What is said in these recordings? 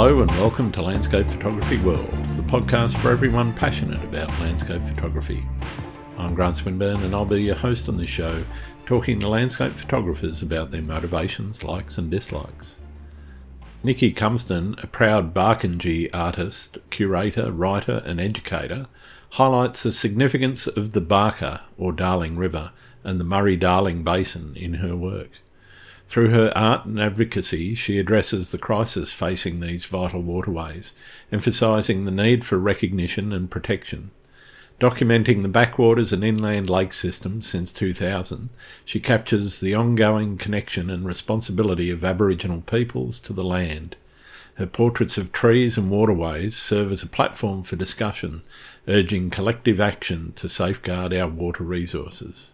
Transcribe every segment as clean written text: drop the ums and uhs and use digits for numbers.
Hello and welcome to Landscape Photography World, the podcast for everyone passionate about landscape photography. I'm Grant Swinburne and I'll be your host on this show, talking to landscape photographers about their motivations, likes and dislikes. Nici Cumpston, a proud Barkandji artist, curator, writer and educator, highlights the significance of the Barka, or Darling River, and the Murray-Darling Basin in her work. Through her art and advocacy, she addresses the crisis facing these vital waterways, emphasising the need for recognition and protection. Documenting the backwaters and inland lake systems since 2000, she captures the ongoing connection and responsibility of Aboriginal peoples to the land. Her portraits of trees and waterways serve as a platform for discussion, urging collective action to safeguard our water resources.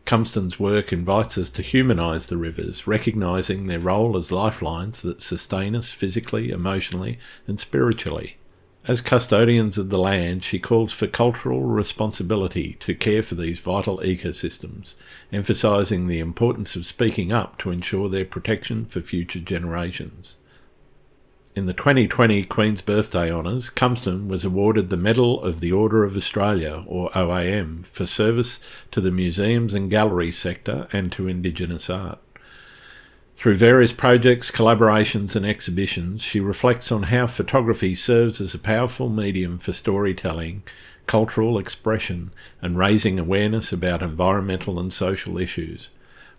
Cumpston's work invites us to humanize the rivers, recognising their role as lifelines that sustain us physically, emotionally and spiritually. As custodians of the land, she calls for cultural responsibility to care for these vital ecosystems, emphasising the importance of speaking up to ensure their protection for future generations. In the 2020 Queen's Birthday Honours, Cumpston was awarded the Medal of the Order of Australia, or OAM, for service to the museums and galleries sector and to Indigenous art. Through various projects, collaborations and exhibitions, she reflects on how photography serves as a powerful medium for storytelling, cultural expression and raising awareness about environmental and social issues.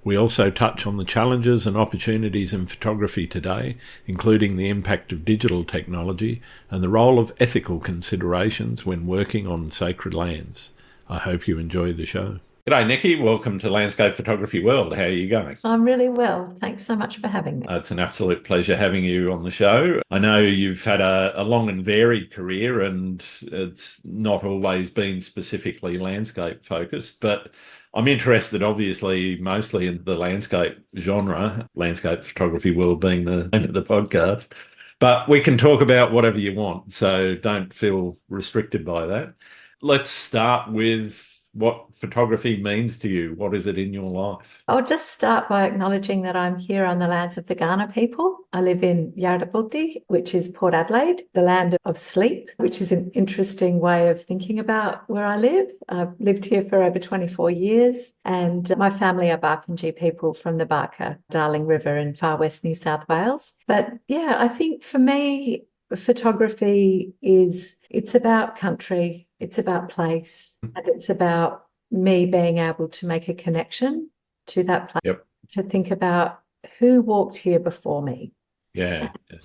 We also touch on the challenges and opportunities in photography today, including the impact of digital technology and the role of ethical considerations when working on sacred lands. I hope you enjoy the show. G'day Nici, welcome to Landscape Photography World. How are you going? I'm really well. Thanks so much for having me. It's an absolute pleasure having you on the show. I know you've had a long and varied career and it's not always been specifically landscape focused, but I'm interested, obviously, mostly in the landscape genre, Landscape Photography World being the name of the podcast. But we can talk about whatever you want, so don't feel restricted by that. Let's start with what photography means to you. What is it in your life? I'll just start by acknowledging that I'm here on the lands of the Kaurna people. I live in Yarrabildi, which is Port Adelaide, the land of sleep, which is an interesting way of thinking about where I live. I've lived here for over 24 years and my family are Barkandji people from the Barka, Darling River in far west New South Wales. But yeah, I think for me, photography it's about country, it's about place, and it's about me being able to make a connection to that place, to think about who walked here before me.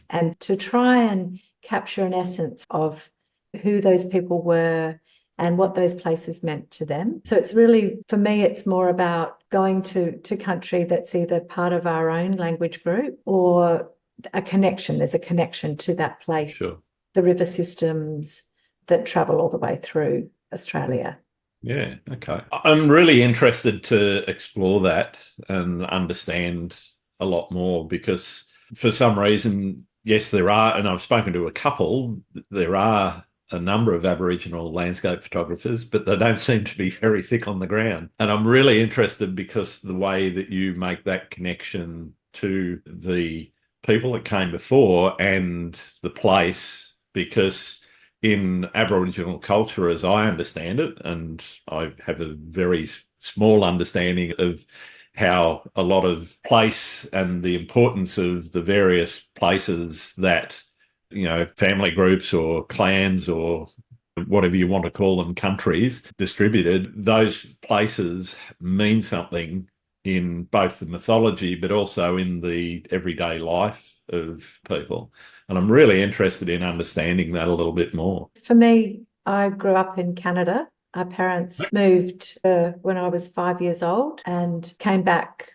And to try and capture an essence of who those people were and what those places meant to them. So it's really, for me, it's more about going to country that's either part of our own language group or a connection. There's a connection to that place. Sure. The river systems that travel all the way through Australia. Yeah, okay. I'm really interested to explore that and understand a lot more because for some reason, yes, there are, and I've spoken to a couple, there are a number of Aboriginal landscape photographers, but they don't seem to be very thick on the ground. And I'm really interested because the way that you make that connection to the people that came before and the place, because in Aboriginal culture, as I understand it, and I have a very small understanding of how a lot of place and the importance of the various places that, you know, family groups or clans or whatever you want to call them, countries distributed, those places mean something in both the mythology but also in the everyday life of people. And I'm really interested in understanding that a little bit more. For me, I grew up in Canada. Our parents moved when I was 5 years old and came back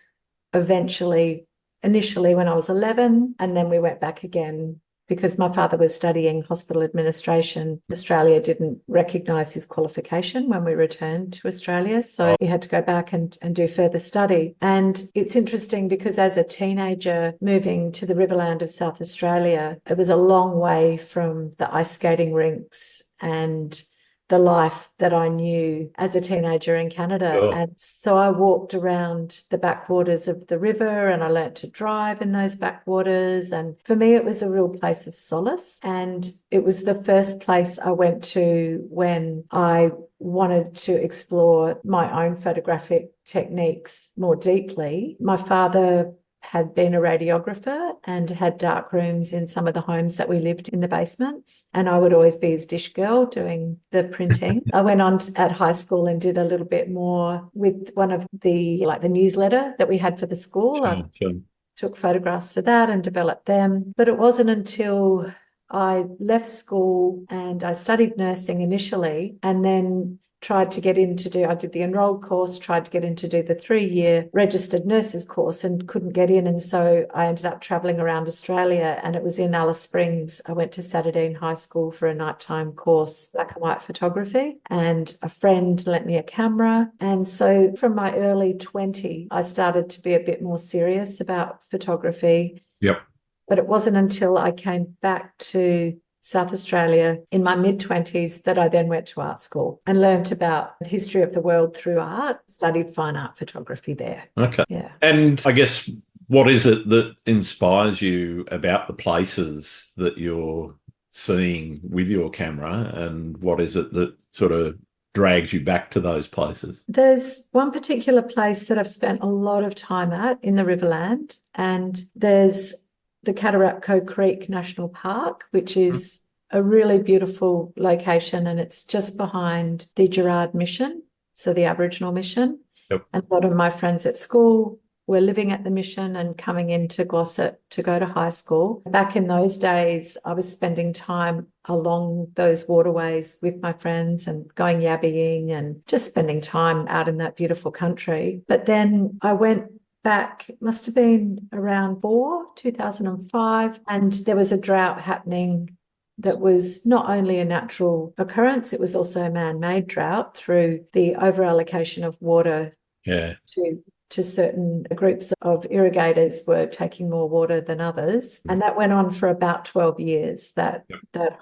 initially when I was 11, and then we went back again because my father was studying hospital administration. Australia didn't recognise his qualification when we returned to Australia, so he had to go back and do further study. And it's interesting because as a teenager moving to the Riverland of South Australia, it was a long way from the ice skating rinks and the life that I knew as a teenager in Canada. Sure. And so I walked around the backwaters of the river and I learnt to drive in those backwaters. And for me, it was a real place of solace. And it was the first place I went to when I wanted to explore my own photographic techniques more deeply. My father had been a radiographer and had dark rooms in some of the homes that we lived in the basements. And I would always be his dish girl doing the printing. I went on at high school and did a little bit more with one of the newsletter that we had for the school. Sure. Took photographs for that and developed them. But it wasn't until I left school and I studied nursing initially and then tried to get in to do, I did the enrolled course, tried to get in to do the 3-year registered nurses course and couldn't get in. And so I ended up traveling around Australia, and it was in Alice Springs. I went to Saturday High School for a nighttime course, black and white photography, and a friend lent me a camera. And so from my early 20s, I started to be a bit more serious about photography. Yep. But it wasn't until I came back to South Australia in my mid-20s that I then went to art school and learnt about the history of the world through art, studied fine art photography there. Okay. Yeah. And I guess, what is it that inspires you about the places that you're seeing with your camera, and what is it that sort of drags you back to those places? There's one particular place that I've spent a lot of time at in the Riverland, and there's the Cataraqui Creek National Park, which is a really beautiful location, and it's just behind the Gerard Mission, so the Aboriginal mission. Yep. And a lot of my friends at school were living at the mission and coming into Glossop to go to high school. Back in those days, I was spending time along those waterways with my friends and going yabbying and just spending time out in that beautiful country. But then I went back, it must have been around 2005, and there was a drought happening that was not only a natural occurrence, it was also a man-made drought through the over-allocation of water to certain groups of irrigators were taking more water than others. And that went on for about 12 years, that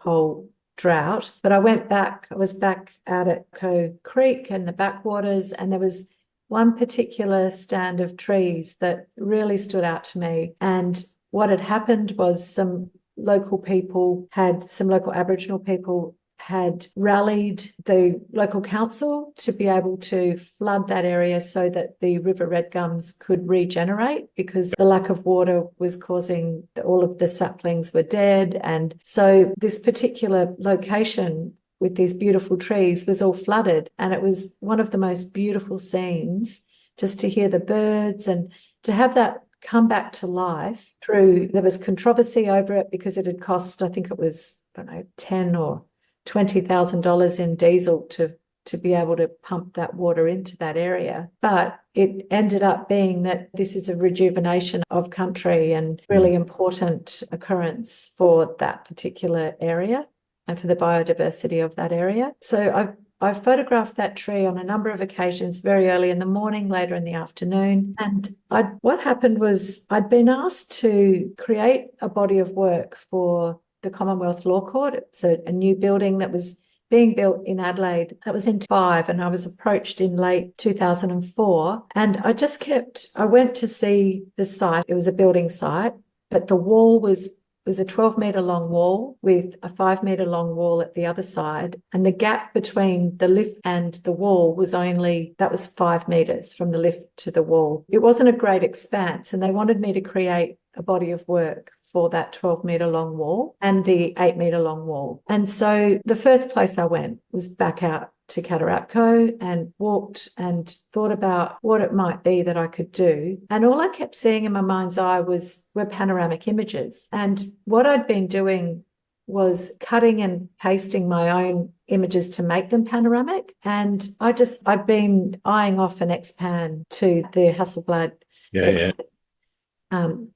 whole drought. But I was back out at Coe Creek and the backwaters, and there was one particular stand of trees that really stood out to me. And what had happened was some local Aboriginal people had rallied the local council to be able to flood that area so that the river red gums could regenerate, because the lack of water was causing all of the saplings were dead. And so this particular location with these beautiful trees was all flooded, and it was one of the most beautiful scenes just to hear the birds and to have that come back to life. There was controversy over it because it had cost, I think it was, $10,000 or $20,000 in diesel to be able to pump that water into that area. But it ended up being that this is a rejuvenation of country and really important occurrence for that particular area and for the biodiversity of that area. So I photographed that tree on a number of occasions, very early in the morning, later in the afternoon. And what happened was I'd been asked to create a body of work for the Commonwealth Law Court. It's a new building that was being built in Adelaide. That was in 2005, and I was approached in late 2004. And I went to see the site. It was a building site, but the wall was a 12-metre long wall with a 5-metre long wall at the other side. And the gap between the lift and the wall was 5 metres from the lift to the wall. It wasn't a great expanse, and they wanted me to create a body of work for that 12-metre long wall and the 8-metre long wall. And so the first place I went was back out to Cataraqui and walked and thought about what it might be that I could do. And all I kept seeing in my mind's eye were panoramic images. And what I'd been doing was cutting and pasting my own images to make them panoramic. And I'd been eyeing off an X-Pan to the Hasselblad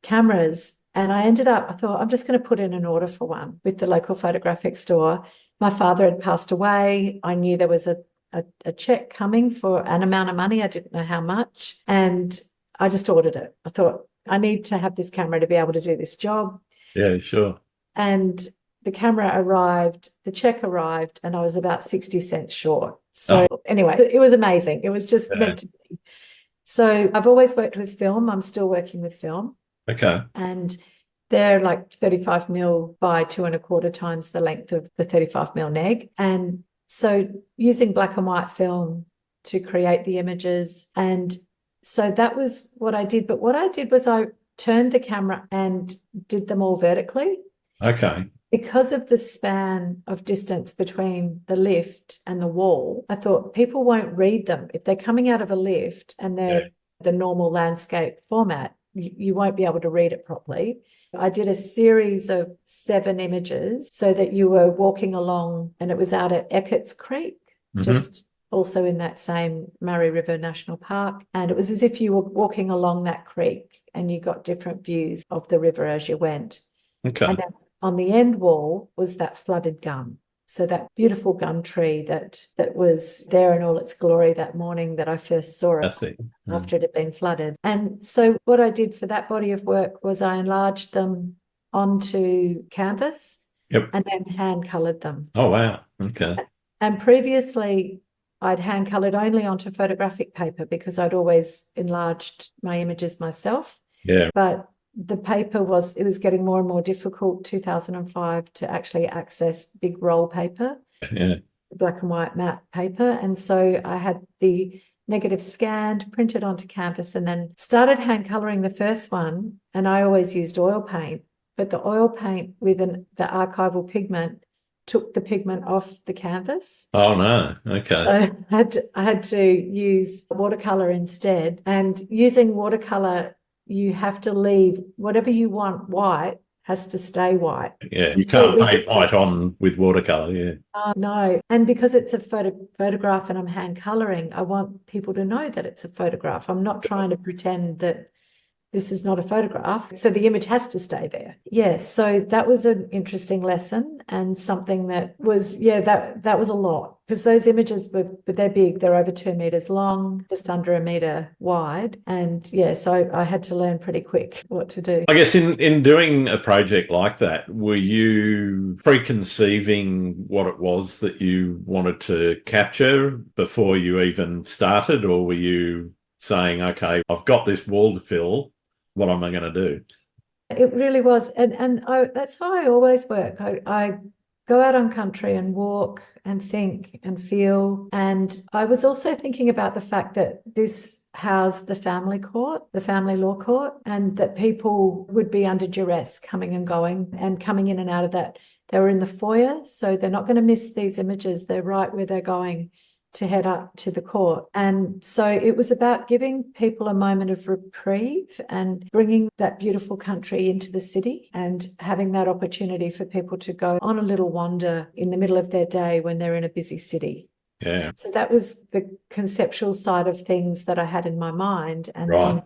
cameras. And I thought, I'm just going to put in an order for one with the local photographic store. My father had passed away. I knew there was a check coming for an amount of money. I didn't know how much. And I just ordered it. I thought, I need to have this camera to be able to do this job. Yeah, sure. And the camera arrived, the check arrived, and I was about 60 cents short. So anyway, it was amazing. It was just meant to be. So I've always worked with film. I'm still working with film. Okay. And they're like 35 mil by 2¼ times the length of the 35 mil neg. And so using black and white film to create the images. And so that was what I did. But what I did was I turned the camera and did them all vertically. Okay. Because of the span of distance between the lift and the wall, I thought people won't read them. If they're coming out of a lift and they're the normal landscape format, you won't be able to read it properly. I did a series of 7 images so that you were walking along, and it was out at Eckert's Creek, just also in that same Murray River National Park. And it was as if you were walking along that creek and you got different views of the river as you went. Okay. And then on the end wall was that flooded gum. So that beautiful gum tree that was there in all its glory that morning that I first saw it after it had been flooded. And so what I did for that body of work was I enlarged them onto canvas and then hand-coloured them. Oh, wow. Okay. And previously I'd hand-coloured only onto photographic paper because I'd always enlarged my images myself. Yeah. But the paper was getting more and more difficult, 2005, to actually access big roll paper, black and white matte paper. And so I had the negative scanned, printed onto canvas, and then started hand colouring the first one. And I always used oil paint, but the oil paint with the archival pigment took the pigment off the canvas. Oh, no. Okay. So I had to use watercolour instead. And using watercolour, you have to leave whatever you want white has to stay white. Yeah, you can't paint white on with watercolour, no. And because it's a photograph and I'm hand colouring, I want people to know that it's a photograph. I'm not trying to pretend that this is not a photograph. So the image has to stay there. Yes. So that was an interesting lesson and something that was, that was a lot, because those images they're big. They're over 2 meters long, just under 1 meter wide. And so I had to learn pretty quick what to do. I guess in doing a project like that, were you preconceiving what it was that you wanted to capture before you even started, or were you saying, okay, I've got this wall to fill, what am I going to do? It really was. And that's how I always work. I go out on country and walk and think and feel. And I was also thinking about the fact that this housed the family court, the family law court, and that people would be under duress coming and going and coming in and out of that. They were in the foyer, so they're not going to miss these images. They're right where they're going to head up to the court. And so it was about giving people a moment of reprieve and bringing that beautiful country into the city and having that opportunity for people to go on a little wander in the middle of their day when they're in a busy city. Yeah. So that was the conceptual side of things that I had in my mind. And then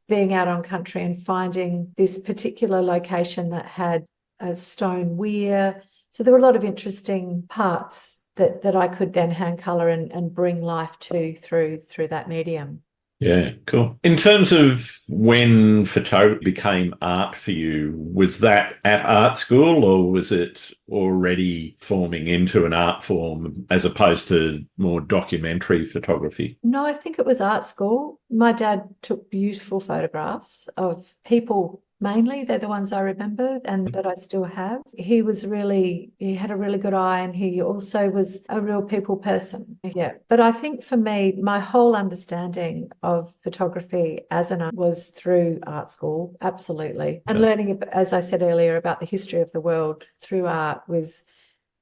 being out on country and finding this particular location that had a stone weir. So there were a lot of interesting parts that I could then hand colour and bring life to through that medium. Yeah, cool. In terms of when photography became art for you, was that at art school or was it already forming into an art form as opposed to more documentary photography? No, I think it was art school. My dad took beautiful photographs of people. Mainly, they're the ones I remember and that I still have. He had a really good eye, and he also was a real people person. Yeah. But I think for me, my whole understanding of photography as an art was through art school, absolutely. And learning, as I said earlier, about the history of the world through art was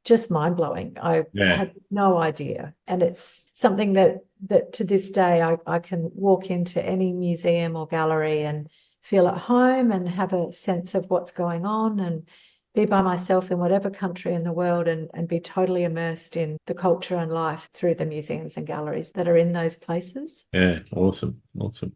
just mind-blowing. I had no idea. And it's something that to this day, I can walk into any museum or gallery and feel at home and have a sense of what's going on and be by myself in whatever country in the world and be totally immersed in the culture and life through the museums and galleries that are in those places. Yeah, awesome.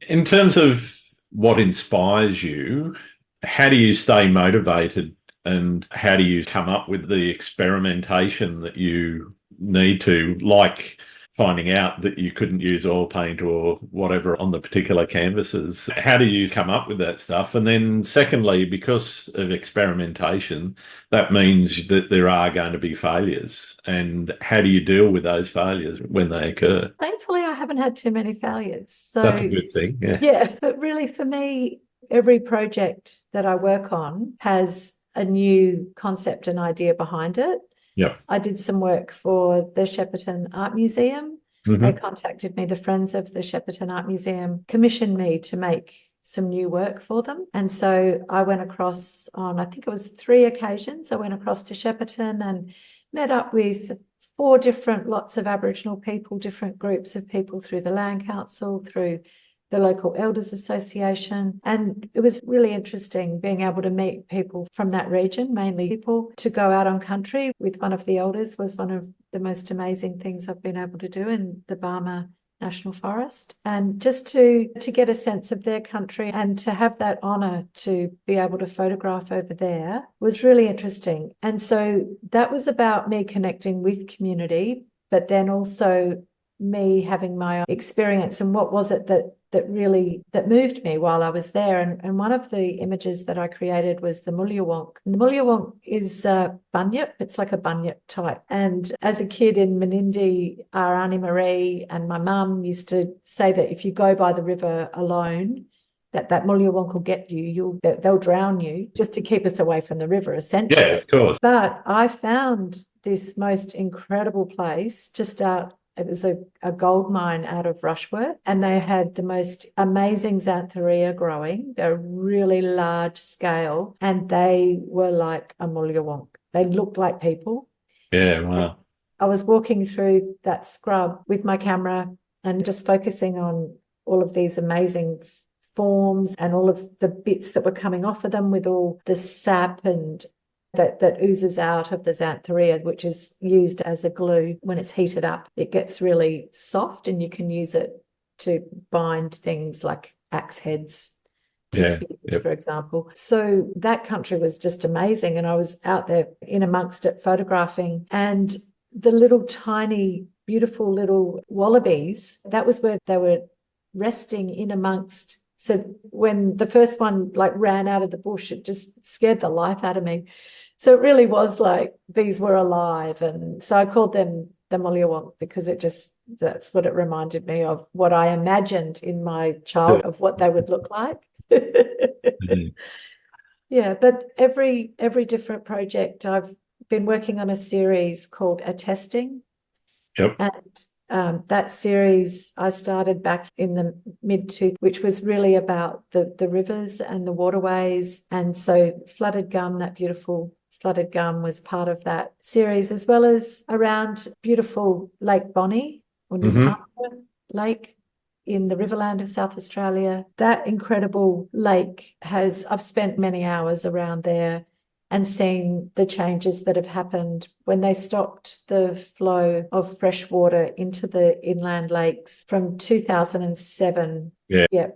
In terms of what inspires you, how do you stay motivated and how do you come up with the experimentation that you need to, like finding out that you couldn't use oil paint or whatever on the particular canvases. How do you come up with that stuff? And then secondly, because of experimentation, that means that there are going to be failures. And how do you deal with those failures when they occur? Thankfully, I haven't had too many failures. So that's a good thing. Yeah, but really for me, every project that I work on has a new concept and idea behind it. Yep. I did some work for the Shepparton Art Museum. Mm-hmm. They contacted me, the Friends of the Shepparton Art Museum commissioned me to make some new work for them. And so I went across on, I think it was 3 occasions, I went across to Shepparton and met up with 4 different lots of Aboriginal people, different groups of people through the Land Council, through the local Elders Association. And it was really interesting being able to meet people from that region, mainly people, to go out on country with one of the elders was one of the most amazing things I've been able to do in the Barma National Forest. And just to get a sense of their country and to have that honour to be able to photograph over there was really interesting. And so that was about me connecting with community, but then also me having my experience and what was it that really moved me while I was there. And one of the images that I created was the Mulyawonk. And the Mulyawonk is bunyip. It's like a bunyip type. And as a kid in Menindee, our Auntie Marie and my mum used to say that if you go by the river alone, that Mulyawonk will get you. They'll drown you, just to keep us away from the river, essentially. Yeah, of course. But I found this most incredible place just out. It was a gold mine out of Rushworth, and they had the most amazing xanthorrhea growing. They're really large scale, and they were like a Mulyawonk. They looked like people. Yeah, wow. I was walking through that scrub with my camera and just focusing on all of these amazing forms and all of the bits that were coming off of them with all the sap and that oozes out of the xanthorrhea, which is used as a glue. When it's heated up, it gets really soft and you can use it to bind things like axe heads to spears, for example. So that country was just amazing. And I was out there in amongst it photographing, and the little tiny, beautiful little wallabies, that was where they were resting in amongst. So when the first one ran out of the bush, it just scared the life out of me. So it really was like these were alive. And so I called them the Mulyawonk because that's what it reminded me of, what I imagined in my childhood of what they would look like. Mm-hmm. Yeah, but every different project, I've been working on a series called Attesting. Yep. And that series I started back in the which was really about the rivers and the waterways. And so flooded gum, that beautiful flooded gum, was part of that series, as well as around beautiful Lake Bonnie or Lake in the Riverland of South Australia. That incredible lake I've spent many hours around there and seen the changes that have happened when they stopped the flow of fresh water into the inland lakes from 2007,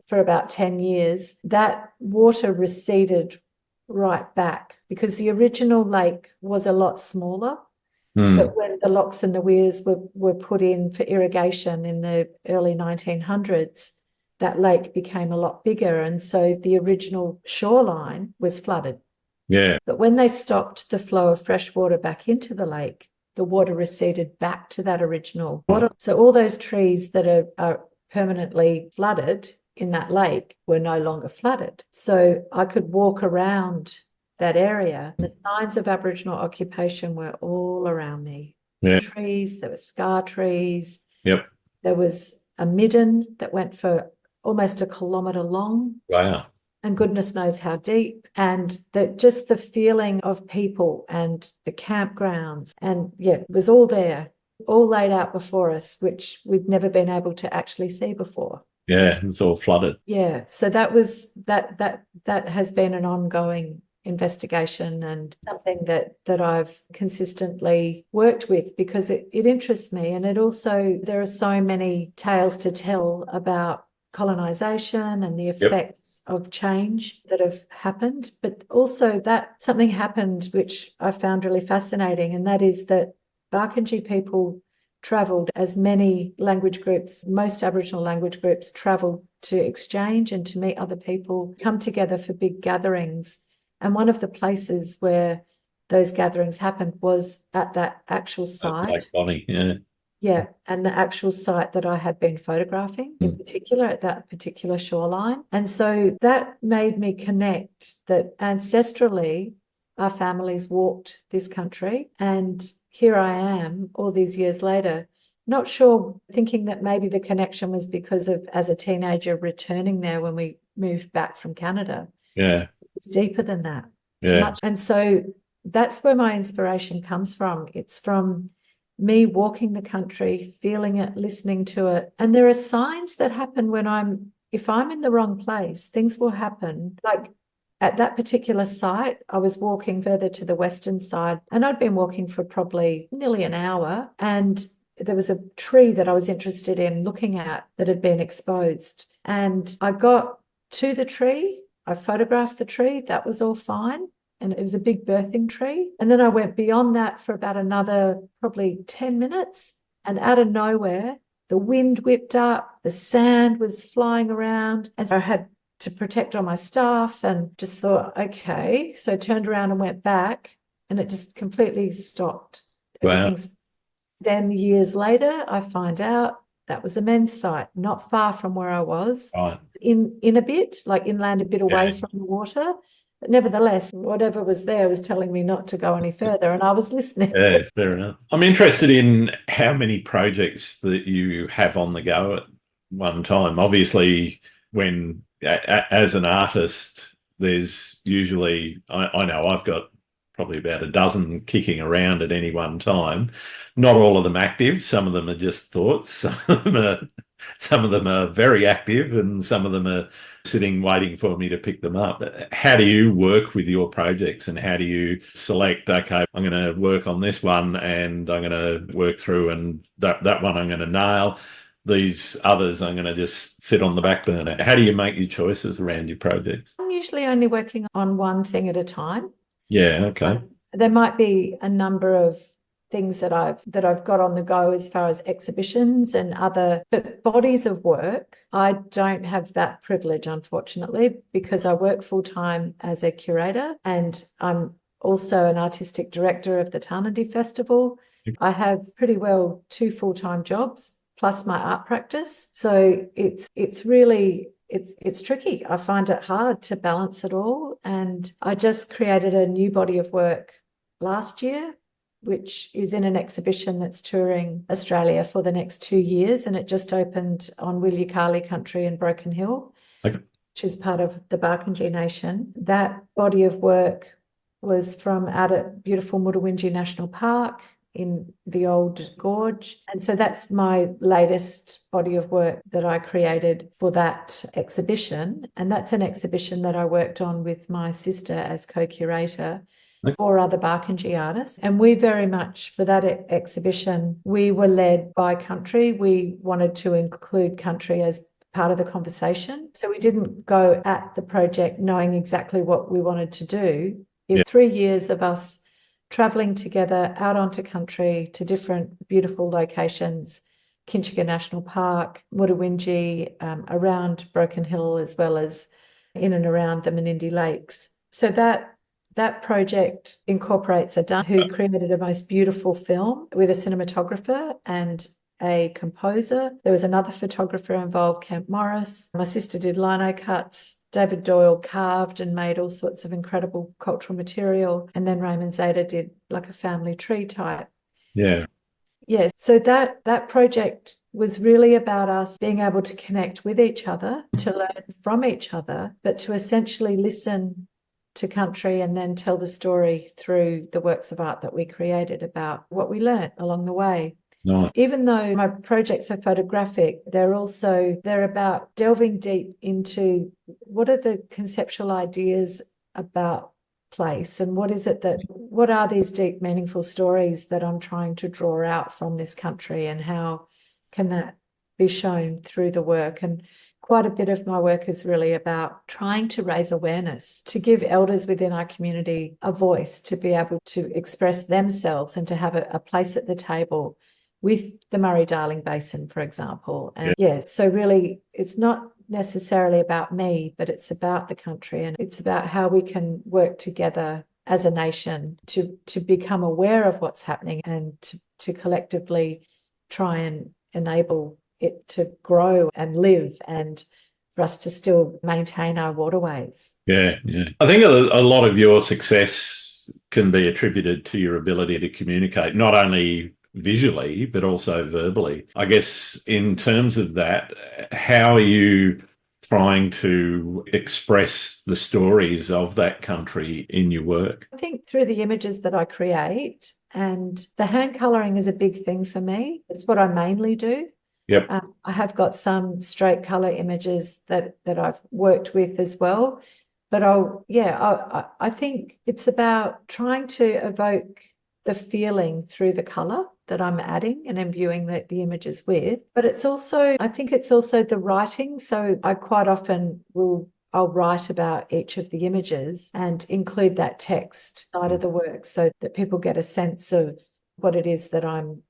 for about 10 years. That water receded right back because the original lake was a lot smaller. But when the locks and the weirs were put in for irrigation in the early 1900s, that lake became a lot bigger. And so the original shoreline was flooded. Yeah. But when they stopped the flow of fresh water back into the lake, the water receded back to that original water. So all those trees that are permanently flooded in that lake were no longer flooded. So I could walk around that area. The signs of Aboriginal occupation were all around me. Yeah. Trees, there were scar trees. Yep. There was a midden that went for almost 1 kilometre long. Wow. And goodness knows how deep, and just the feeling of people and the campgrounds, and it was all there, all laid out before us, which we'd never been able to actually see before. Yeah, it's all flooded. Yeah, so that has been an ongoing investigation and something that I've consistently worked with because it interests me, and it also, there are so many tales to tell about colonisation and the effects of change that have happened, but also that something happened which I found really fascinating, and that is that Barkandji people travelled, as many language groups, most Aboriginal language groups travelled to exchange and to meet other people, come together for big gatherings. And one of the places where those gatherings happened was at that actual site. Like Bonnie, yeah. Yeah, and the actual site that I had been photographing in particular at that particular shoreline. And so that made me connect that ancestrally our families walked this country. And here I am all these years later, not sure, thinking that maybe the connection was because of, as a teenager, returning there when we moved back from Canada. Yeah. It's deeper than that. Yeah. And so that's where my inspiration comes from. It's from me walking the country, feeling it, listening to it. And there are signs that happen if I'm in the wrong place, things will happen. Like at that particular site, I was walking further to the western side, and I'd been walking for probably nearly an hour. And there was a tree that I was interested in looking at that had been exposed. And I got to the tree, I photographed the tree, that was all fine. And it was a big birthing tree. And then I went beyond that for about another probably 10 minutes. And out of nowhere, the wind whipped up, the sand was flying around. And so I had to protect all my stuff and just thought, okay. So I turned around and went back, and it just completely stopped. Wow. Then years later, I find out that was a men's site, not far from where I was. Right. In a bit, like inland, a bit away from the water. But nevertheless, whatever was there was telling me not to go any further, and I was listening. Yeah, fair enough. I'm interested in how many projects that you have on the go at one time. Obviously, when as an artist, there's usually, I know I've got probably about a dozen kicking around at any one time. Not all of them active. Some of them are just thoughts. Some of them are very active, and some of them are sitting waiting for me to pick them up. How do you work with your projects, and how do you select, okay, I'm going to work on this one and I'm going to work through, and that one I'm going to nail. These others I'm going to just sit on the back burner. How do you make your choices around your projects? I'm usually only working on one thing at a time. Yeah, okay. There might be a number of things that I've got on the go as far as exhibitions and other, but bodies of work, I don't have that privilege, unfortunately, because I work full-time as a curator, and I'm also an artistic director of the Tarnandy Festival. I have pretty well 2 full-time jobs plus my art practice. So it's really it's tricky. I find it hard to balance it all. And I just created a new body of work last year, which is in an exhibition that's touring Australia for the next 2 years. And it just opened on Wilyakali country in Broken Hill, which is part of the Barkandji Nation. That body of work was from out at beautiful Murray-Darling National Park in the old gorge. And so that's my latest body of work that I created for that exhibition. And that's an exhibition that I worked on with my sister as co-curator, 4 other Barkandji artists. And we very much, for that exhibition, we were led by country. We wanted to include country as part of the conversation. So we didn't go at the project knowing exactly what we wanted to do. In 3 years of us travelling together out onto country to different beautiful locations, Kinchega National Park, Murruwinji, around Broken Hill, as well as in and around the Menindee Lakes. So that project incorporates a Dun who created a most beautiful film with a cinematographer and a composer. There was another photographer involved, Camp Morris. My sister did lino cuts. David Doyle carved and made all sorts of incredible cultural material. And then Raymond Zeta did like a family tree type. Yeah. Yes. So that project was really about us being able to connect with each other, to learn from each other, but to essentially listen to country and then tell the story through the works of art that we created about what we learned along the way. Nice. Even though my projects are photographic, they're about delving deep into what are the conceptual ideas about place, and what are these deep, meaningful stories that I'm trying to draw out from this country, and how can that be shown through the work. And quite a bit of my work is really about trying to raise awareness, to give elders within our community a voice, to be able to express themselves and to have a place at the table with the Murray-Darling Basin, for example. And so really it's not necessarily about me, but it's about the country, and it's about how we can work together as a nation to become aware of what's happening and to collectively try and enable it to grow and live, and for us to still maintain our waterways. Yeah. I think a lot of your success can be attributed to your ability to communicate, not only visually, but also verbally. I guess in terms of that, how are you trying to express the stories of that country in your work? I think through the images that I create, and the hand colouring is a big thing for me. It's what I mainly do. Yep. I have got some straight colour images that I've worked with as well. But I think it's about trying to evoke the feeling through the colour that I'm adding and imbuing the images with. But it's also, I think it's also the writing. So I quite often I'll write about each of the images and include that text side of the work so that people get a sense of what it is that I'm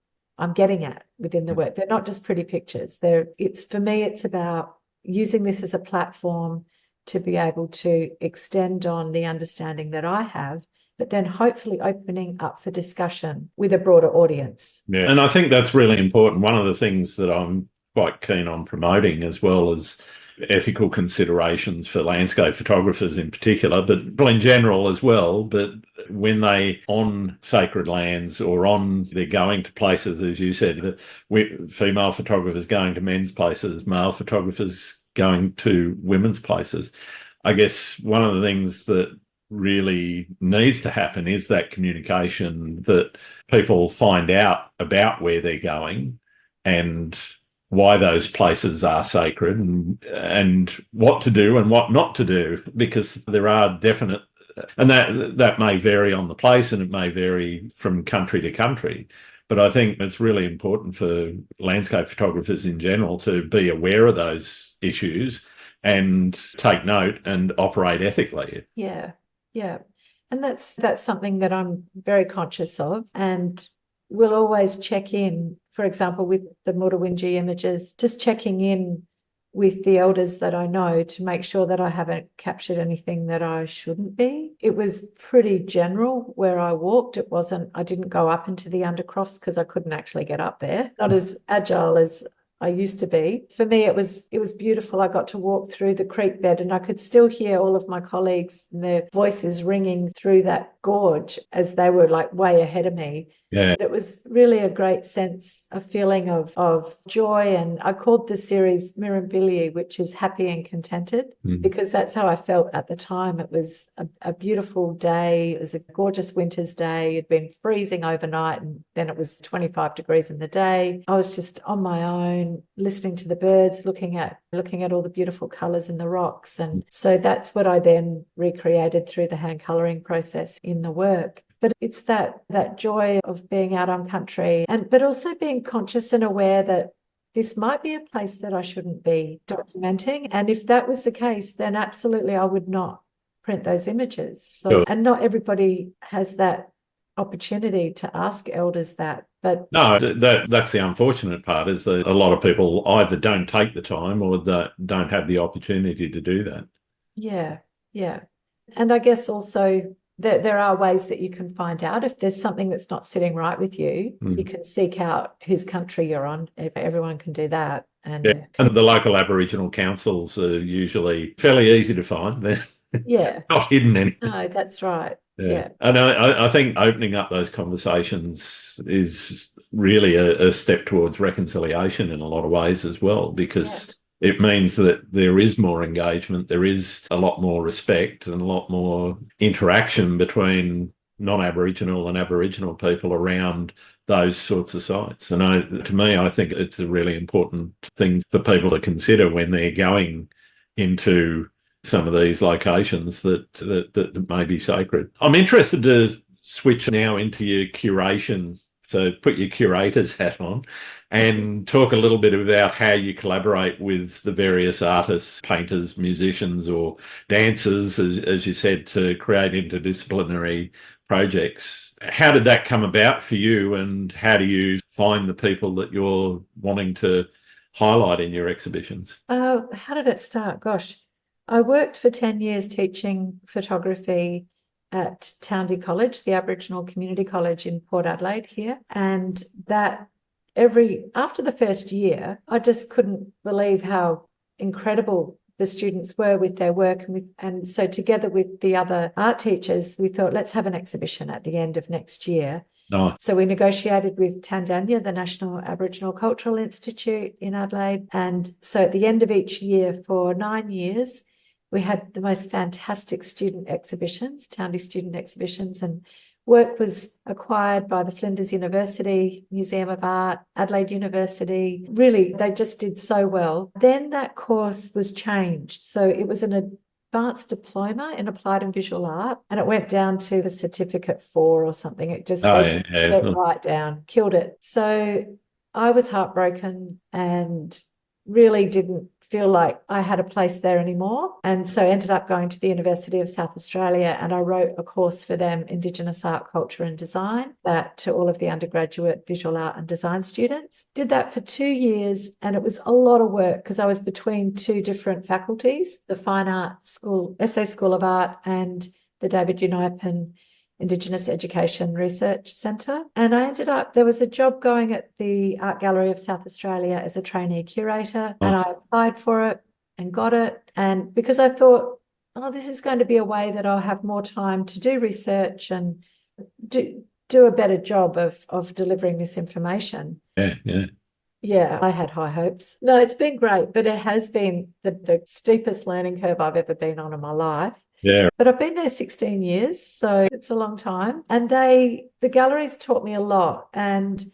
getting at within the work. They're not just pretty pictures. For me, it's about using this as a platform to be able to extend on the understanding that I have, but then hopefully opening up for discussion with a broader audience. Yeah, and I think that's really important. One of the things that I'm quite keen on promoting, as well as ethical considerations for landscape photographers in particular, but in general as well. But when they on sacred lands or they're going to places, as you said, female photographers going to men's places, male photographers going to women's places. I guess one of the things that really needs to happen is that communication, that people find out about where they're going and why those places are sacred, and what to do and what not to do, because there are definite, and that may vary on the place and it may vary from country to country. But I think it's really important for landscape photographers in general to be aware of those issues and take note and operate ethically. Yeah. And that's something that I'm very conscious of, and we'll always check in, for example, with the Murruwinji images, just checking in with the elders that I know to make sure that I haven't captured anything that I shouldn't be. It was pretty general where I walked. I didn't go up into the undercrofts because I couldn't actually get up there. Not as agile as I used to be. For me, it was beautiful. I got to walk through the creek bed and I could still hear all of my colleagues and their voices ringing through that gorge as they were like way ahead of me. Yeah. It was really a great sense, a feeling of joy. And I called the series Mirrabili, which is happy and contented, because that's how I felt at the time. It was a beautiful day. It was a gorgeous winter's day. It'd been freezing overnight and then it was 25 degrees in the day. I was just on my own, listening to the birds, looking at all the beautiful colours in the rocks. And so that's what I then recreated through the hand colouring process in the work. But it's that joy of being out on country, but also being conscious and aware that this might be a place that I shouldn't be documenting. And if that was the case, then absolutely I would not print those images. So, and not everybody has that opportunity to ask elders that. But no, that's the unfortunate part, is that a lot of people either don't take the time or that don't have the opportunity to do that. Yeah. And I guess also there are ways that you can find out if there's something that's not sitting right with you. You can seek out whose country you're on. Everyone can do that. And the local Aboriginal councils are usually fairly easy to find. They're not hidden anywhere. No, that's right. Yeah. And I think opening up those conversations is really a step towards reconciliation in a lot of ways as well, because it means that there is more engagement, there is a lot more respect and a lot more interaction between non-Aboriginal and Aboriginal people around those sorts of sites. And to me, I think it's a really important thing for people to consider when they're going into some of these locations that may be sacred. I'm interested to switch now into your curation. So put your curator's hat on and talk a little bit about how you collaborate with the various artists, painters, musicians or dancers, as you said, to create interdisciplinary projects. How did that come about for you, and how do you find the people that you're wanting to highlight in your exhibitions? How did it start? Gosh, I worked for 10 years teaching photography at Towndy College, the Aboriginal Community College in Port Adelaide here. And that after the first year, I just couldn't believe how incredible the students were with their work. And so together with the other art teachers, we thought, let's have an exhibition at the end of next year. Nice. So we negotiated with Tandanya, the National Aboriginal Cultural Institute in Adelaide. And so at the end of each year for 9 years, we had the most fantastic student exhibitions, Towndy student exhibitions, and work was acquired by the Flinders University, Museum of Art, Adelaide University. Really, they just did so well. Then that course was changed. So it was an advanced diploma in applied and visual art, and it went down to the certificate 4 or something. It just went right down, killed it. So I was heartbroken and really didn't feel like I had a place there anymore. And so I ended up going to the University of South Australia, and I wrote a course for them, Indigenous Art, Culture and Design, that to all of the undergraduate visual art and design students. Did that for 2 years, and it was a lot of work because I was between 2 different faculties, the Fine Art School, SA School of Art, and the David Unipen Indigenous Education Research Centre. And I ended up, there was a job going at the Art Gallery of South Australia as a trainee curator, and I applied for it and got it. And because I thought, oh, this is going to be a way that I'll have more time to do research and do a better job of delivering this information. Yeah, I had high hopes. No, it's been great, but it has been the steepest learning curve I've ever been on in my life. Yeah. But I've been there 16 years, so it's a long time. And the galleries taught me a lot, and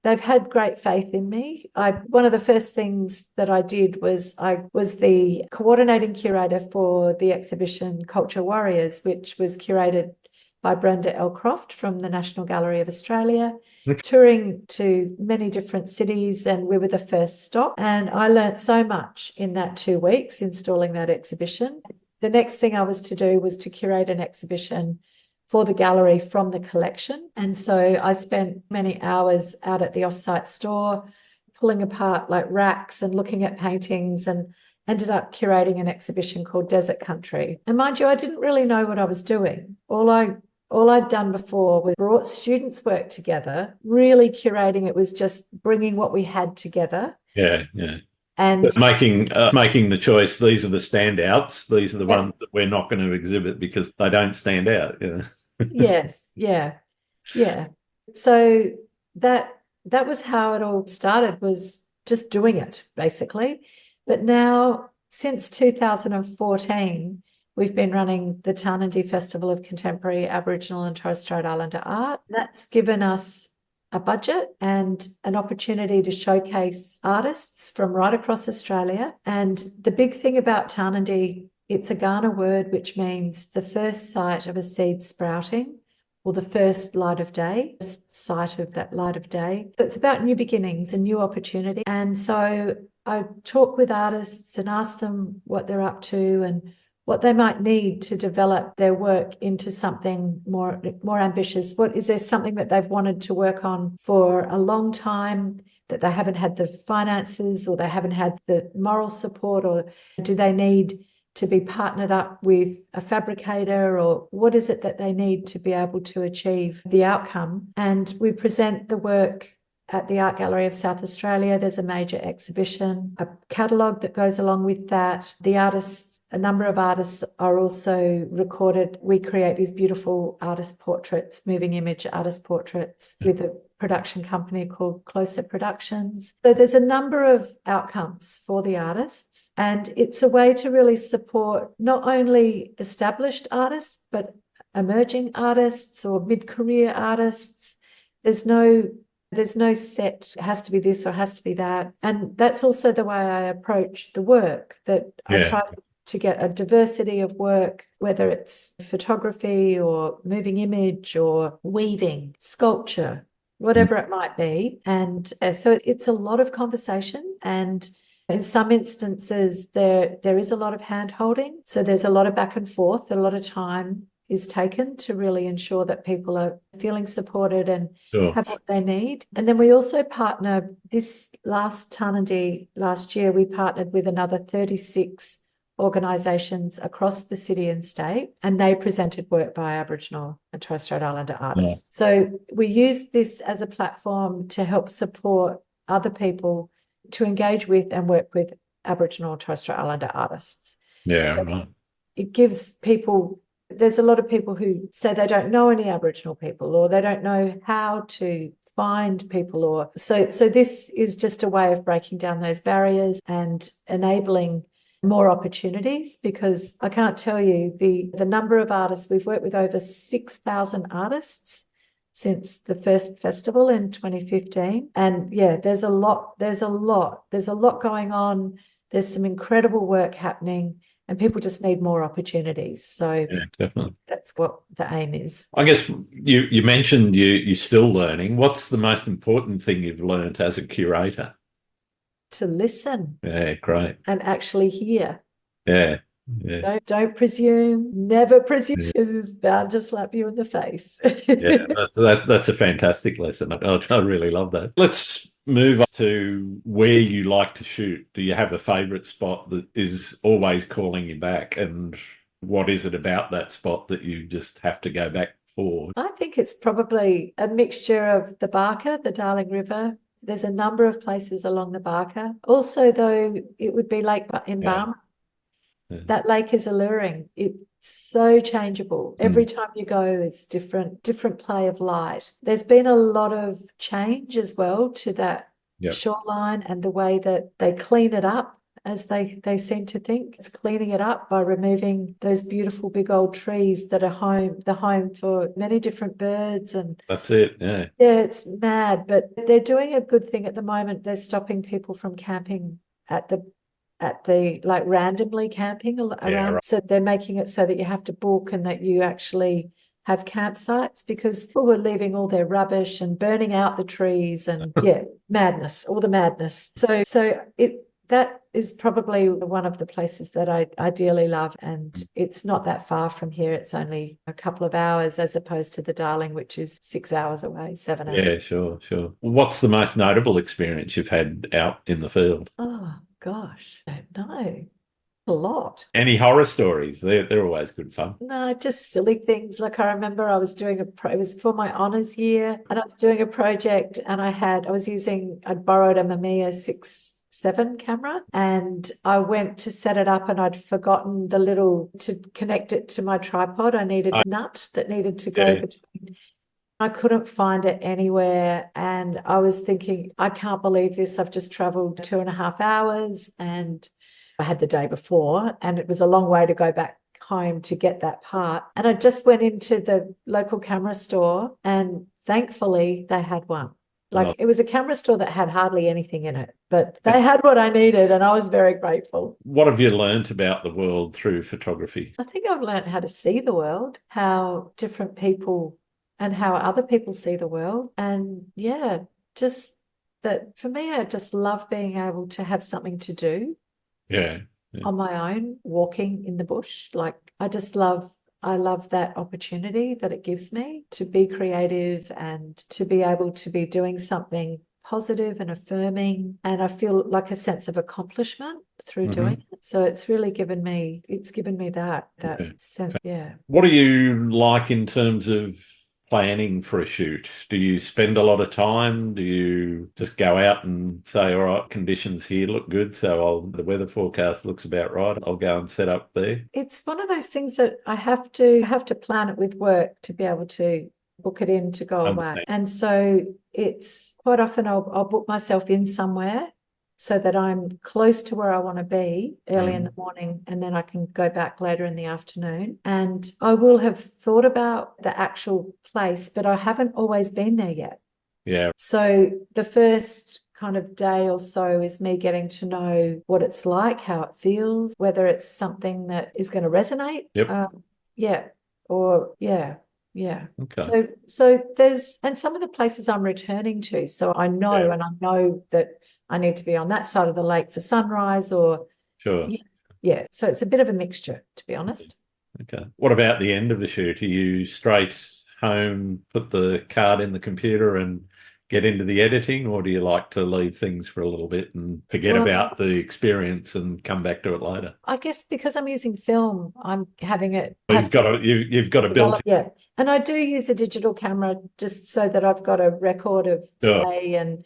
they've had great faith in me. One of the first things that I did was I was the coordinating curator for the exhibition Culture Warriors, which was curated by Brenda Elcroft from the National Gallery of Australia, touring to many different cities, and we were the first stop. And I learnt so much in that 2 weeks installing that exhibition. The next thing I was to do was to curate an exhibition for the gallery from the collection. And so I spent many hours out at the offsite store, pulling apart like racks and looking at paintings, and ended up curating an exhibition called Desert Country. And mind you, I didn't really know what I was doing. All I'd done before was brought students' work together. Really curating it was just bringing what we had together. Yeah. And making the choice, these are the standouts, these are the ones that we're not going to exhibit because they don't stand out. Yes, yeah. So that was how it all started, was just doing it, basically. But now, since 2014, we've been running the Tarnanji Festival of Contemporary Aboriginal and Torres Strait Islander Art. That's given us a budget and an opportunity to showcase artists from right across Australia. And the big thing about Tarnanji, it's a Kaurna word which means the first sight of a seed sprouting, or the first light of day, sight of that light of day. So it's about new beginnings and new opportunity. And so I talk with artists and ask them what they're up to and what they might need to develop their work into something more ambitious. Is there something that they've wanted to work on for a long time that they haven't had the finances, or they haven't had the moral support, or do they need to be partnered up with a fabricator, or what is it that they need to be able to achieve the outcome? And we present the work at the Art Gallery of South Australia. There's a major exhibition, a catalogue that goes along with that. A number of artists are also recorded. We create these beautiful artist portraits, moving image artist portraits, with a production company called Closer Productions. So there's a number of outcomes for the artists, and it's a way to really support not only established artists, but emerging artists or mid-career artists. There's no set, it has to be this or has to be that. And that's also the way I approach the work, that I try to get a diversity of work, whether it's photography or moving image or weaving, sculpture, whatever it might be. And so it's a lot of conversation, and in some instances there is a lot of hand holding. So there's a lot of back and forth, a lot of time is taken to really ensure that people are feeling supported and Sure. have what they need. And then we also partner this last Tarnandy last year, we partnered with another 36 organisations across the city and state, and they presented work by Aboriginal and Torres Strait Islander artists. Yeah. So we use this as a platform to help support other people to engage with and work with Aboriginal and Torres Strait Islander artists. Yeah, so right. It gives people, there's a lot of people who say they don't know any Aboriginal people, or they don't know how to find people, or so this is just a way of breaking down those barriers and enabling more opportunities, because I can't tell you the number of artists. We've worked with over 6,000 artists since the first festival in 2015. And yeah, there's a lot going on. There's some incredible work happening, and people just need more opportunities. So yeah, definitely. That's what the aim is. I guess you mentioned you're still learning. What's the most important thing you've learned as a curator? To listen. Yeah, great. And actually hear. Yeah. Yeah. Don't presume, never presume, because it's bound to slap you in the face. Yeah, that's a fantastic lesson. I really love that. Let's move on to where you like to shoot. Do you have a favourite spot that is always calling you back? And what is it about that spot that you just have to go back for? I think it's probably a mixture of the Barka, the Darling River. There's a number of places along the Barka. Also, though, it would be Lake in Barma. Yeah. That lake is alluring. It's so changeable. Every time you go, it's different play of light. There's been a lot of change as well to that shoreline, and the way that they clean it up, as they seem to think. It's cleaning it up by removing those beautiful big old trees that are the home for many different birds. And that's it, yeah. Yeah, it's mad, but they're doing a good thing at the moment. They're stopping people from camping at the like randomly camping around. Yeah, right. So they're making it so that you have to book, and that you actually have campsites, because people were leaving all their rubbish and burning out the trees, and madness, all the madness. So that is probably one of the places that I ideally love, and it's not that far from here. It's only a couple of hours, as opposed to the Darling, which is 6 hours away, 7 hours. Yeah, sure. What's the most notable experience you've had out in the field? Oh gosh, I don't know. A lot. Any horror stories? They're always good fun. No, just silly things. Like, I remember I was doing it was for my honours year, and I was doing a project, and I'd borrowed a Mamiya 6.7 camera, and I went to set it up, and I'd forgotten to connect it to my tripod. I needed a nut that needed to go between. I couldn't find it anywhere, and I was thinking, I can't believe this. I've just travelled 2.5 hours, and I had the day before, and it was a long way to go back home to get that part. And I just went into the local camera store, and thankfully they had one. It was a camera store that had hardly anything in it, but they had what I needed, and I was very grateful. What have you learned about the world through photography? I think I've learned how to see the world, how different people and how other people see the world. And just that for me, I just love being able to have something to do. Yeah. On my own, walking in the bush. I love that opportunity that it gives me to be creative and to be able to be doing something positive and affirming. And I feel like a sense of accomplishment through doing it. So it's really given me that sense. Yeah. What do you like in terms of planning for a shoot? Do you spend a lot of time? Do you just go out and say, all right, conditions here look good, so the weather forecast looks about right, I'll go and set up there? It's one of those things that I have to plan it with work to be able to book it in to go away. And so it's quite often I'll book myself in somewhere so that I'm close to where I want to be early in the morning, and then I can go back later in the afternoon. And I will have thought about the actual place, but I haven't always been there yet. Yeah. So the first kind of day or so is me getting to know what it's like, how it feels, whether it's something that is going to resonate. Yep. Okay. So there's, and some of the places I'm returning to, so I know, and I know that I need to be on that side of the lake for sunrise, or sure. Yeah. So it's a bit of a mixture, to be honest. Okay. What about the end of the shoot? Are you straight home, put the card in the computer and get into the editing, or do you like to leave things for a little bit and forget about the experience and come back to it later? I guess because I'm using film, I'm having it. Well, you've got a built. Yeah. And I do use a digital camera just so that I've got a record of the day,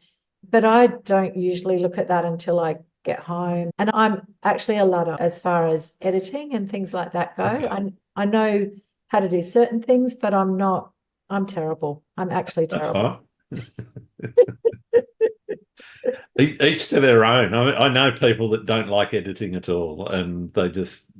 but I don't usually look at that until I get home. And I'm actually a Ludder as far as editing and things like that go. Okay. I know how to do certain things, but I'm terrible. I'm actually terrible. That's fine. Each to their own. I know people that don't like editing at all, and they just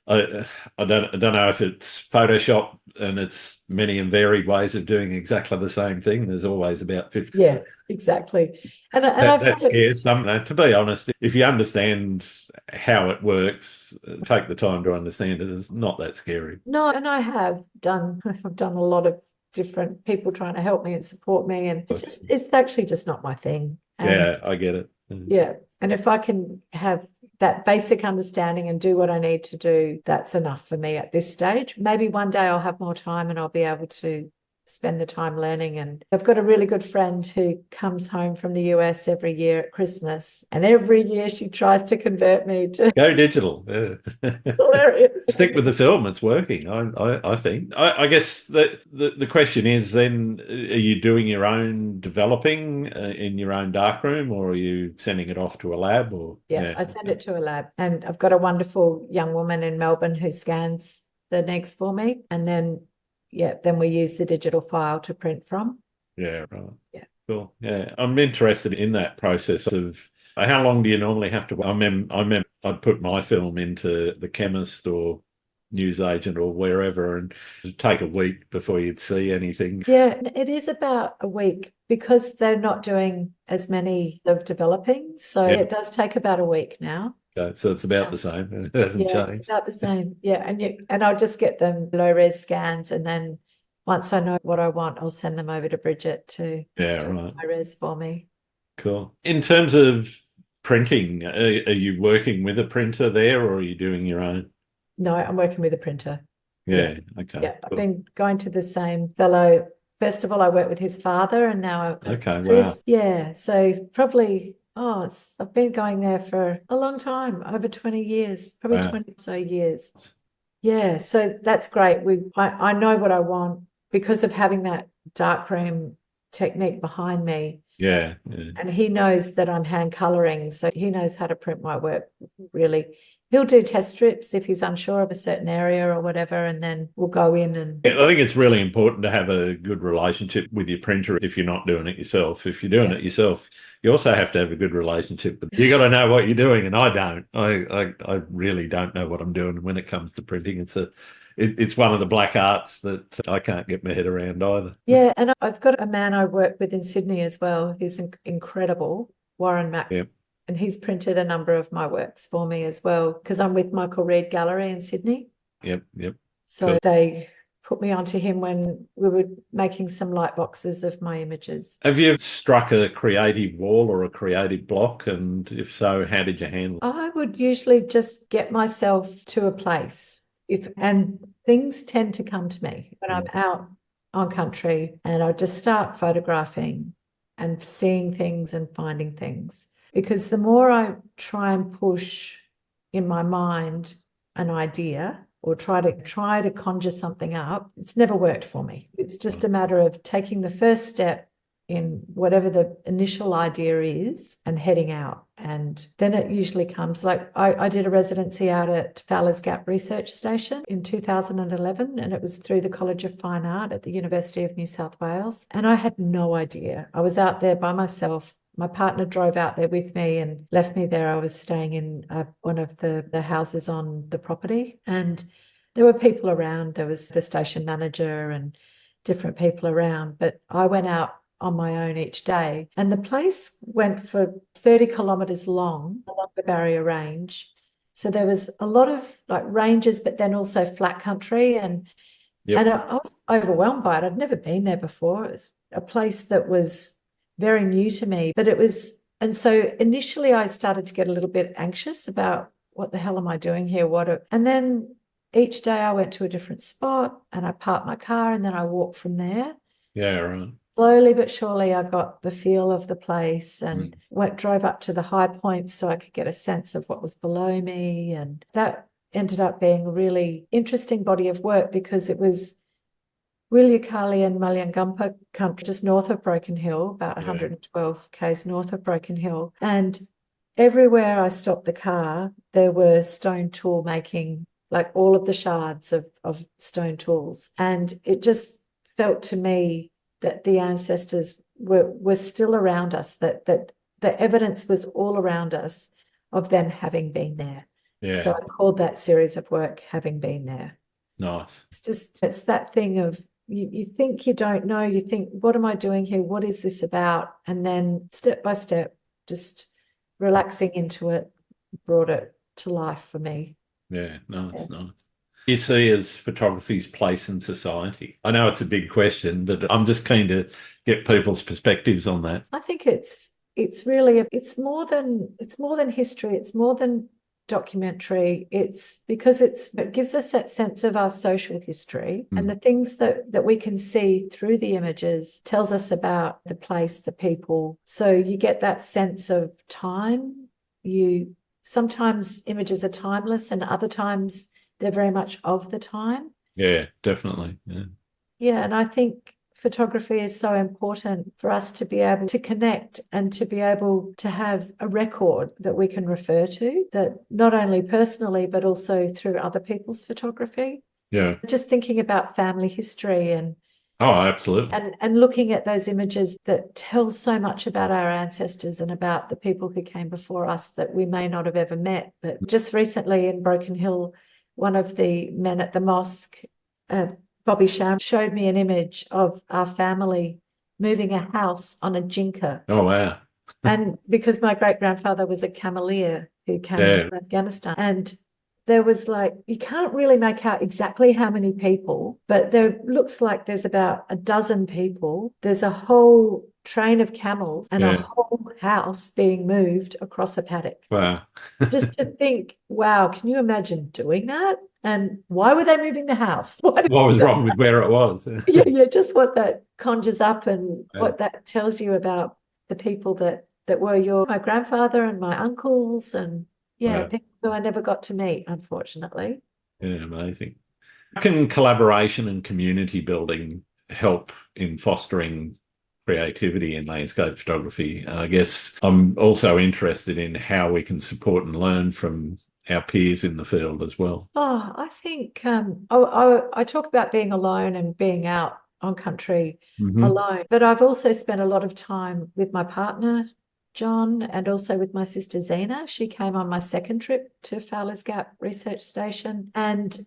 I don't know if it's Photoshop and it's many and varied ways of doing exactly the same thing. There's always about 50. Yeah, exactly. And that scares some. To be honest, if you understand how it works, take the time to understand it. It's not that scary. No, and I've done a lot of different people trying to help me and support me, and it's actually just not my thing. And yeah, I get it. Yeah. And if I can have that basic understanding and do what I need to do, that's enough for me at this stage. Maybe one day I'll have more time and I'll be able to spend the time learning. And I've got a really good friend who comes home from the US every year at Christmas, and every year she tries to convert me to go digital. It's hilarious. Stick with the film. It's working. I think. I guess the question is then: are you doing your own developing in your own darkroom, or are you sending it off to a lab? Or I send it to a lab, and I've got a wonderful young woman in Melbourne who scans the negs for me, and then we use the digital file to print from. Yeah, right. Yeah. Cool. Yeah, I'm interested in that process of how long do you normally have to. I remember I'd put my film into the chemist or newsagent or wherever, and it'd take a week before you'd see anything. Yeah, it is about a week because they're not doing as many of developing. So it does take about a week now. Okay, so it's about the same. It hasn't changed. It's about the same. Yeah, and I'll just get them low res scans, and then once I know what I want, I'll send them over to Bridget to do high res for me. Cool. In terms of printing, are you working with a printer there, or are you doing your own? No, I'm working with a printer. Yeah. Okay. Yeah, cool. I've been going to the same fellow festival. I worked with his father, and now wow. Yeah, so probably I've been going there for a long time, over 20 years, probably 20 or so years. Yeah, so that's great. I know what I want because of having that darkroom technique behind me. Yeah. And he knows that I'm hand coloring, so he knows how to print my work really. He'll do test strips if he's unsure of a certain area or whatever, and then we'll go in and... I think it's really important to have a good relationship with your printer if you're not doing it yourself. If you're doing it yourself, you also have to have a good relationship. You got to know what you're doing, and I don't. I really don't know what I'm doing when it comes to printing. It's one of the black arts that I can't get my head around either. Yeah, and I've got a man I work with in Sydney as well. He's incredible, Warren Mack. Yep. And he's printed a number of my works for me as well, because I'm with Michael Reid Gallery in Sydney. Yep. So cool. They put me onto him when we were making some light boxes of my images. Have you struck a creative wall or a creative block? And if so, how did you handle it? I would usually just get myself to a place. And things tend to come to me when I'm out on country, and I just start photographing and seeing things and finding things. Because the more I try and push in my mind an idea or try to conjure something up, it's never worked for me. It's just a matter of taking the first step in whatever the initial idea is and heading out. And then it usually comes. Like I did a residency out at Fowler's Gap Research Station in 2011, and it was through the College of Fine Art at the University of New South Wales. And I had no idea. I was out there by myself. My partner drove out there with me and left me there. I was staying in one of the houses on the property, and there were people around. There was the station manager and different people around, but I went out on my own each day, and the place went for 30 kilometres long along the Barrier Range. So there was a lot of like ranges, but then also flat country, and I was overwhelmed by it. I'd never been there before. It was a place that was very new to me, but it was, and so initially I started to get a little bit anxious about what the hell am I doing here? And then each day I went to a different spot and I parked my car and then I walked from there. Yeah, right. Slowly but surely, I got the feel of the place and drove up to the high points so I could get a sense of what was below me. And that ended up being a really interesting body of work because it was Wilyakali and Mulyangalpa country, just north of Broken Hill, about 112 k's north of Broken Hill. And everywhere I stopped the car, there were stone tool making, like all of the shards of stone tools. And it just felt to me that the ancestors were still around us, that the evidence was all around us of them having been there. Yeah. So I called that series of work Having Been There. Nice. It's that thing of you think you don't know, you think, what am I doing here? What is this about? And then step by step, just relaxing into it, brought it to life for me. Yeah, nice. You see as photography's place in society? I know it's a big question, but I'm just keen to get people's perspectives on that. I think it's really it's more than history. It's more than documentary. It's because it gives us that sense of our social history and the things that we can see through the images tells us about the place, the people. So you get that sense of time. Sometimes images are timeless and other times they're very much of the time. Yeah, definitely. Yeah, and I think photography is so important for us to be able to connect and to be able to have a record that we can refer to, that not only personally, but also through other people's photography. Yeah. Just thinking about family history and absolutely. And looking at those images that tell so much about our ancestors and about the people who came before us that we may not have ever met. But just recently in Broken Hill, one of the men at the mosque, Bobby Sham, showed me an image of our family moving a house on a jinka. Oh, wow. And because my great-grandfather was a cameleer who came from Afghanistan. And there was you can't really make out exactly how many people, but there looks like there's about a dozen people. There's a whole train of camels and a whole house being moved across a paddock. Wow. Just to think, wow, can you imagine doing that? And why were they moving the house? What was wrong with where it was? yeah, just what that conjures up and what that tells you about the people that were my grandfather and my uncles and people who I never got to meet, unfortunately. Yeah, amazing. How can collaboration and community building help in fostering creativity in landscape photography? I guess I'm also interested in how we can support and learn from our peers in the field as well. Oh, I think I talk about being alone and being out on country alone, but I've also spent a lot of time with my partner, John, and also with my sister Zena. She came on my second trip to Fowler's Gap Research Station, and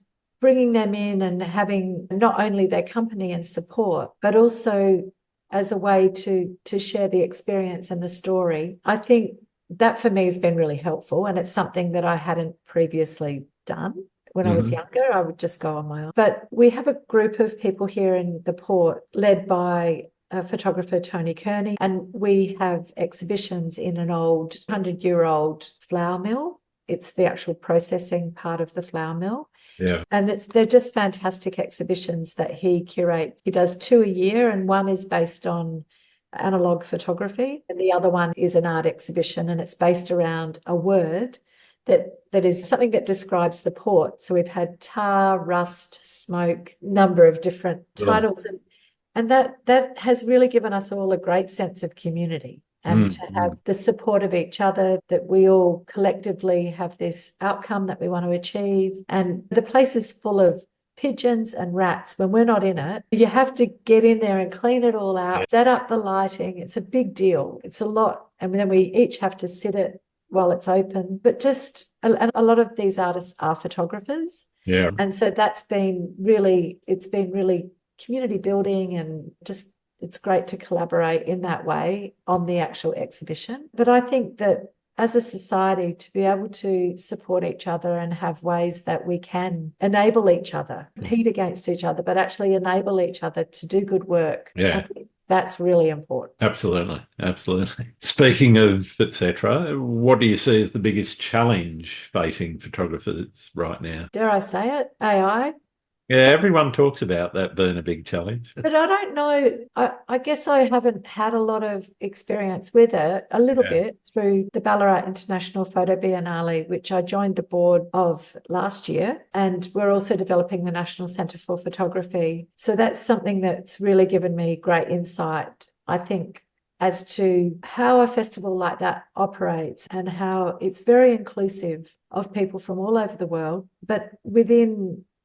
bringing them in and having not only their company and support, but also as a way to share the experience and the story. I think that for me has been really helpful, and it's something that I hadn't previously done. When I was younger, I would just go on my own. But we have a group of people here in the port led by photographer Tony Kearney, and we have exhibitions in an old 100-year-old flour mill. It's the actual processing part of the flour mill. Yeah. And they're just fantastic exhibitions that he curates. He does 2 a year, and one is based on analog photography, and the other one is an art exhibition, and it's based around a word that is something that describes the port. So we've had tar, rust, smoke, number of different titles, and that has really given us all a great sense of community and to have the support of each other, that we all collectively have this outcome that we want to achieve. And the place is full of pigeons and rats. When we're not in it, you have to get in there and clean it all out, set up the lighting. It's a big deal. It's a lot. And then we each have to sit it while it's open. But just a lot of these artists are photographers. Yeah. And so it's been really community building, and just it's great to collaborate in that way on the actual exhibition. But I think that as a society, to be able to support each other and have ways that we can enable each other, compete against each other, but actually enable each other to do good work. Yeah. I think that's really important. Absolutely, absolutely. Speaking of etc., what do you see as the biggest challenge facing photographers right now? Dare I say it? AI. Yeah, everyone talks about that being a big challenge. But I don't know. I guess I haven't had a lot of experience with it, a little bit through the Ballarat International Photo Biennale, which I joined the board of last year. And we're also developing the National Centre for Photography. So that's something that's really given me great insight, I think, as to how a festival like that operates and how it's very inclusive of people from all over the world. But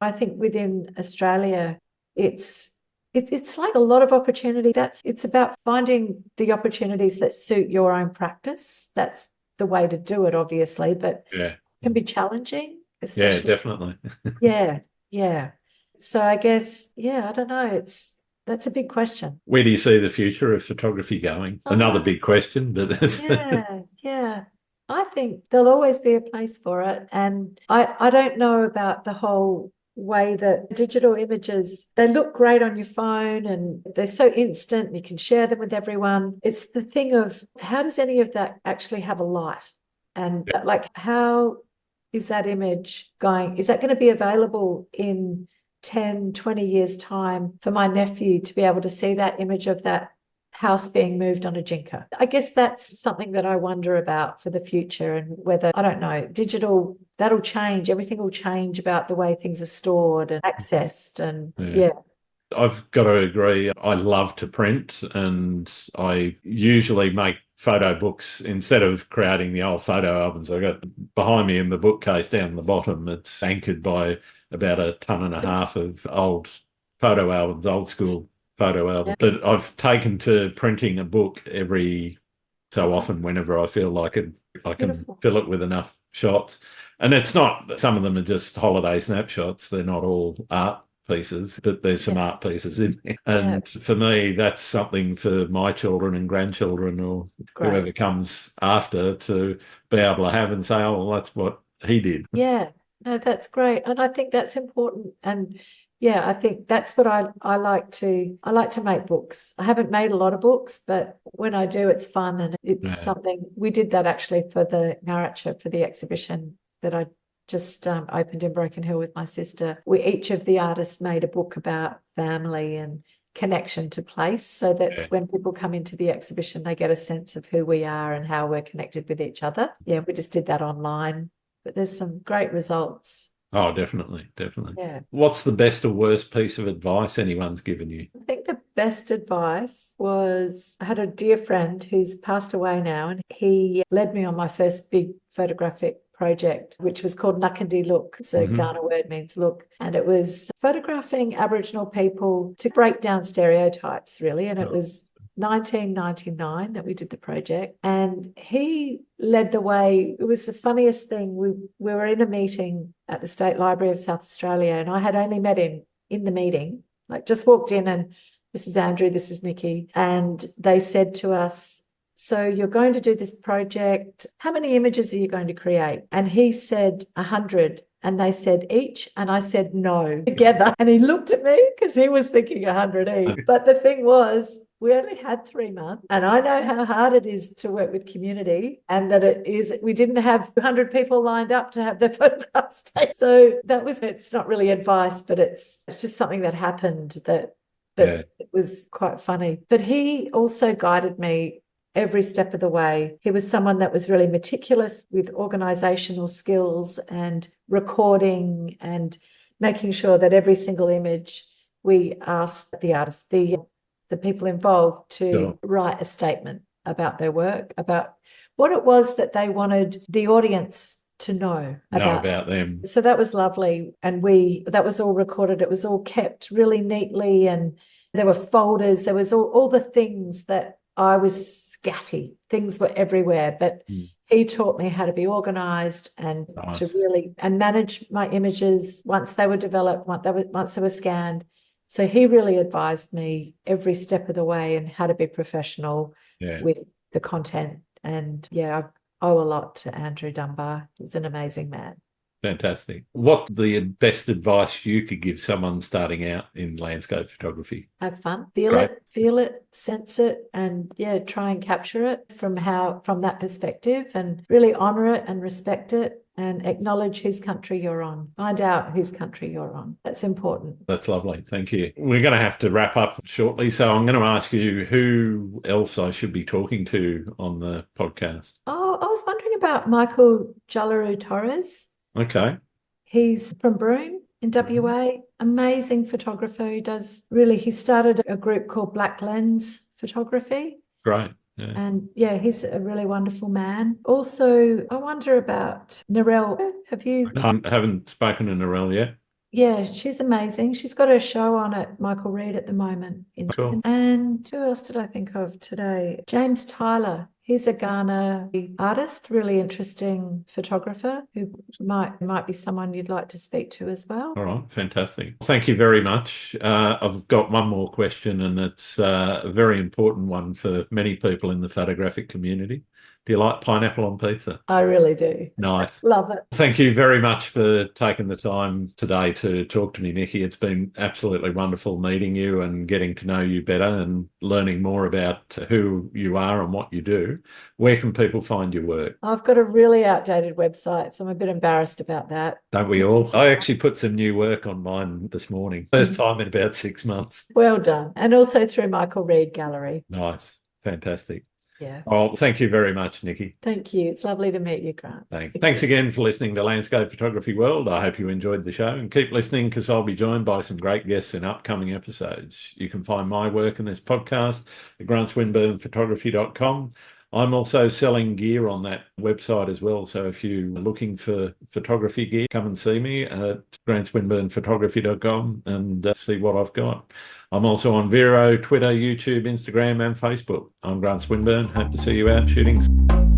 I think within Australia, it's like a lot of opportunity. It's about finding the opportunities that suit your own practice. That's the way to do it, obviously, but it can be challenging, especially. Yeah, definitely. Yeah. So I guess, I don't know. That's a big question. Where do you see the future of photography going? Another big question, but that's yeah. I think there'll always be a place for it. And I don't know about the whole way that digital images, they look great on your phone and they're so instant, you can share them with everyone. It's the thing of how does any of that actually have a life? And like, how is that image going? Is that going to be available in 10, 20 years' time for my nephew to be able to see that image of that house being moved on a jinka? I guess that's something that I wonder about for the future, and whether, I don't know, digital, that'll change. Everything will change about the way things are stored and accessed. And I've got to agree. I love to print, and I usually make photo books instead of creating the old photo albums. I've got behind me in the bookcase down the bottom, it's anchored by about 1.5 tons of old photo albums, old school photo album. But I've taken to printing a book every so often whenever I feel like it. I can fill it with enough shots. And it's not, some of them are just holiday snapshots. They're not all art pieces, but there's some art pieces in there. And for me, that's something for my children and grandchildren or whoever comes after to be able to have and say, oh, well, that's what he did. Yeah, no, that's great. And I think that's important. And I think that's what I like to make books. I haven't made a lot of books, but when I do, it's fun. And it's something, we did that actually for the Naracha, for the exhibition that I just opened in Broken Hill with my sister. Each of the artists made a book about family and connection to place, so that when people come into the exhibition, they get a sense of who we are and how we're connected with each other. Yeah, we just did that online, but there's some great results. Oh, definitely. Yeah. What's the best or worst piece of advice anyone's given you? I think the best advice was, I had a dear friend who's passed away now, and he led me on my first big photographic project, which was called Nakandi Look. It's a Kaurna word, means look. And it was photographing Aboriginal people to break down stereotypes, really. And it was 1999 that we did the project, and he led the way. It was the funniest thing. We were in a meeting at the State Library of South Australia, and I had only met him in the meeting, like just walked in and, this is Andrew, this is Nici. And they said to us, so you're going to do this project. How many images are you going to create? And he said 100. And they said each. And I said no, together. And he looked at me because he was thinking 100 each. But the thing was, we only had 3 months. And I know how hard it is to work with community, and that we didn't have 100 people lined up to have their photographs taken. So it's not really advice, but it's just something that happened that it was quite funny. But he also guided me every step of the way. He was someone that was really meticulous with organizational skills and recording and making sure that every single image, we asked the artist, the people involved, to write a statement about their work, about what it was that they wanted the audience to know about them. So that was lovely. And that was all recorded. It was all kept really neatly. And there were folders. There was all the things that I was scatty. Things were everywhere. But he taught me how to be organized and to really manage my images once they were developed, once they were scanned. So he really advised me every step of the way and how to be professional with the content. And I owe a lot to Andrew Dunbar. He's an amazing man. Fantastic. What's the best advice you could give someone starting out in landscape photography? Have fun, feel it, sense it, and try and capture it from that perspective, and really honor it and respect it and acknowledge whose country you're on. Find out whose country you're on. That's important. That's lovely. Thank you. We're going to have to wrap up shortly, so I'm going to ask you who else I should be talking to on the podcast. Oh, I was wondering about Michael Jalaru Torres. Okay. He's from Broome in WA. Amazing photographer who he started a group called Black Lens Photography. Great. Yeah. And he's a really wonderful man. Also, I wonder about Narelle. I haven't spoken to Narelle yet. Yeah, she's amazing. She's got a show on at Michael Reed at the moment. Cool. And who else did I think of today? James Tyler. He's a Ghana artist, really interesting photographer who might be someone you'd like to speak to as well. All right, fantastic. Thank you very much. I've got one more question, and it's a very important one for many people in the photographic community. Do you like pineapple on pizza? I really do. Nice. Love it. Thank you very much for taking the time today to talk to me, Nici. It's been absolutely wonderful meeting you and getting to know you better and learning more about who you are and what you do. Where can people find your work? I've got a really outdated website, so I'm a bit embarrassed about that. Don't we all? I actually put some new work on mine this morning. First time in about 6 months. Well done. And also through Michael Reed Gallery. Nice. Fantastic. Yeah. Oh, thank you very much, Nici. Thank you. It's lovely to meet you, Grant. Thanks again for listening to Landscape Photography World. I hope you enjoyed the show, and keep listening because I'll be joined by some great guests in upcoming episodes. You can find my work in this podcast at grantswinburnphotography.com. I'm also selling gear on that website as well. So if you're looking for photography gear, come and see me at grantswinburnphotography.com and see what I've got. I'm also on Vero, Twitter, YouTube, Instagram, and Facebook. I'm Grant Swinburne. Hope to see you out shooting.